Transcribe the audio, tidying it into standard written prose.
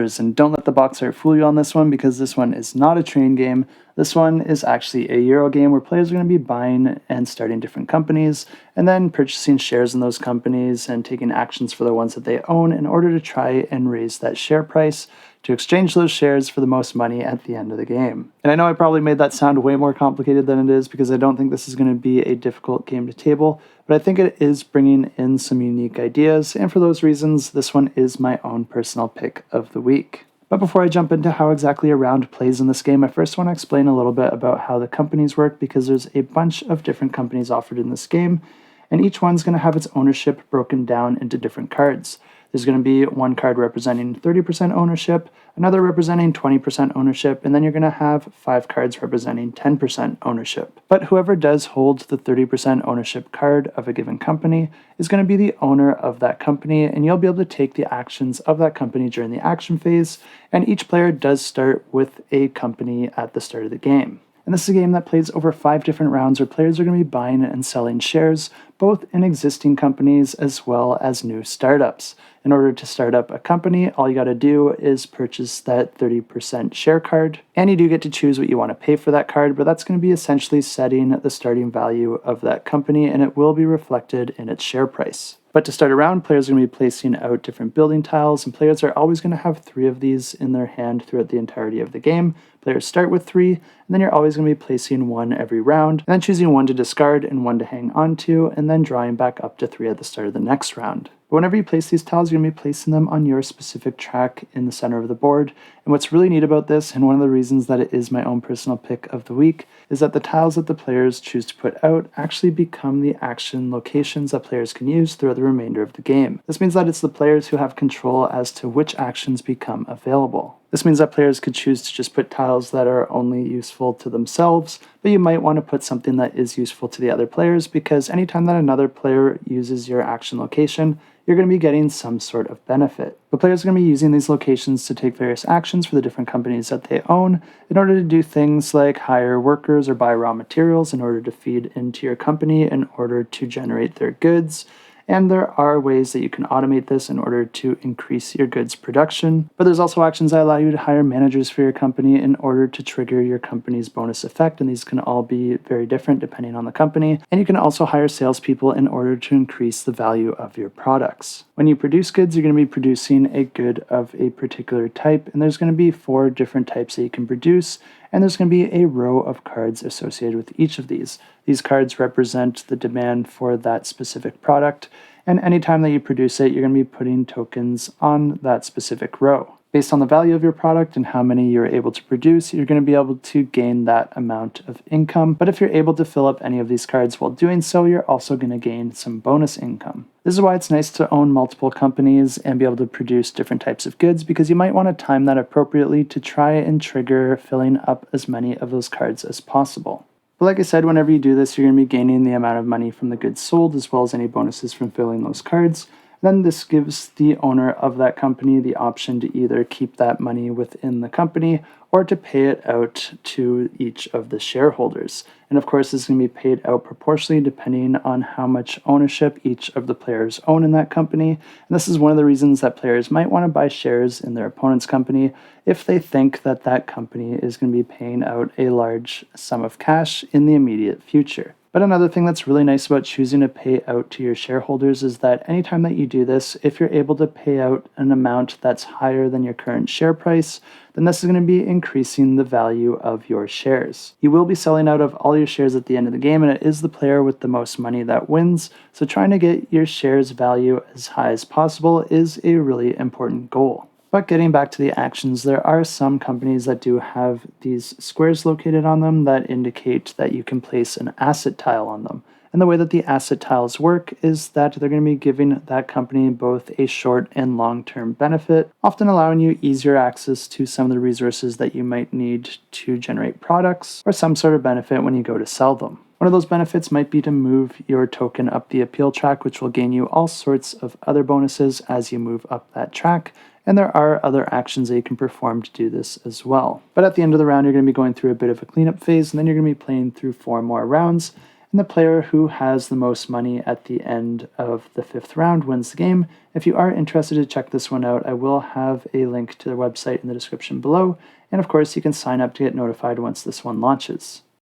And don't let the box art fool you on this one, because this one is not a train game. This one is actually a Euro game where players are going to be buying and starting different companies and then purchasing shares in those companies and taking actions for the ones that they own in order to try and raise that share price to exchange those shares for the most money at the end of the game. And I know I probably made that sound way more complicated than it is, because I don't think this is going to be a difficult game to table, but I think it is bringing in some unique ideas, and for those reasons, this one is my own personal pick of the week. But before I jump into how exactly a round plays in this game, I first want to explain a little bit about how the companies work, because there's a bunch of different companies offered in this game, and each one's going to have its ownership broken down into different cards. There's going to be one card representing 30% ownership, another representing 20% ownership, and then you're going to have 5 cards representing 10% ownership. But whoever does hold the 30% ownership card of a given company is going to be the owner of that company, and you'll be able to take the actions of that company during the action phase, and each player does start with a company at the start of the game. And this is a game that plays over 5 different rounds where players are going to be buying and selling shares, both in existing companies as well as new startups. In order to start up a company, all you got to do is purchase that 30% share card, and you do get to choose what you want to pay for that card, but that's going to be essentially setting the starting value of that company, and it will be reflected in its share price. But to start a round, players are going to be placing out different building tiles, and players are always going to have 3 of these in their hand throughout the entirety of the game. Players start with 3, and then you're always going to be placing 1 every round, and then choosing 1 to discard and 1 to hang on to, and then drawing back up to 3 at the start of the next round. But whenever you place these tiles, you're going to be placing them on your specific track in the center of the board. And what's really neat about this, and one of the reasons that it is my own personal pick of the week, is that the tiles that the players choose to put out actually become the action locations that players can use throughout the remainder of the game. This means that it's the players who have control as to which actions become available. This means that players could choose to just put tiles that are only useful to themselves, but you might want to put something that is useful to the other players, because anytime that another player uses your action location, you're going to be getting some sort of benefit. The players are going to be using these locations to take various actions for the different companies that they own in order to do things like hire workers or buy raw materials in order to feed into your company in order to generate their goods. And there are ways that you can automate this in order to increase your goods production. But there's also actions that allow you to hire managers for your company in order to trigger your company's bonus effect, and these can all be very different depending on the company. And you can also hire salespeople in order to increase the value of your products. When you produce goods, you're going to be producing a good of a particular type, and there's going to be 4 different types that you can produce, and there's going to be a row of cards associated with each of these. These cards represent the demand for that specific product, and anytime that you produce it, you're going to be putting tokens on that specific row. Based on the value of your product and how many you're able to produce, you're going to be able to gain that amount of income. But if you're able to fill up any of these cards while doing so, you're also going to gain some bonus income. This is why it's nice to own multiple companies and be able to produce different types of goods, because you might want to time that appropriately to try and trigger filling up as many of those cards as possible. But like I said, whenever you do this, you're going to be gaining the amount of money from the goods sold, as well as any bonuses from filling those cards. Then this gives the owner of that company the option to either keep that money within the company or to pay it out to each of the shareholders. And of course, this is going to be paid out proportionally depending on how much ownership each of the players own in that company. And this is one of the reasons that players might want to buy shares in their opponent's company if they think that that company is going to be paying out a large sum of cash in the immediate future. But another thing that's really nice about choosing to pay out to your shareholders is that anytime that you do this, if you're able to pay out an amount that's higher than your current share price, then this is going to be increasing the value of your shares. You will be selling out of all your shares at the end of the game, and it is the player with the most money that wins, so trying to get your shares value as high as possible is a really important goal. But getting back to the actions, there are some companies that do have these squares located on them that indicate that you can place an asset tile on them. And the way that the asset tiles work is that they're going to be giving that company both a short and long-term benefit, often allowing you easier access to some of the resources that you might need to generate products, or some sort of benefit when you go to sell them. One of those benefits might be to move your token up the appeal track, which will gain you all sorts of other bonuses as you move up that track. And there are other actions that you can perform to do this as well. But at the end of the round, you're going to be going through a bit of a cleanup phase, and then you're going to be playing through 4 more rounds. and the player who has the most money at the end of the 5th round wins the game. If you are interested to check this one out, I will have a link to their website in the description below, and of course you can sign up to get notified once this one launches.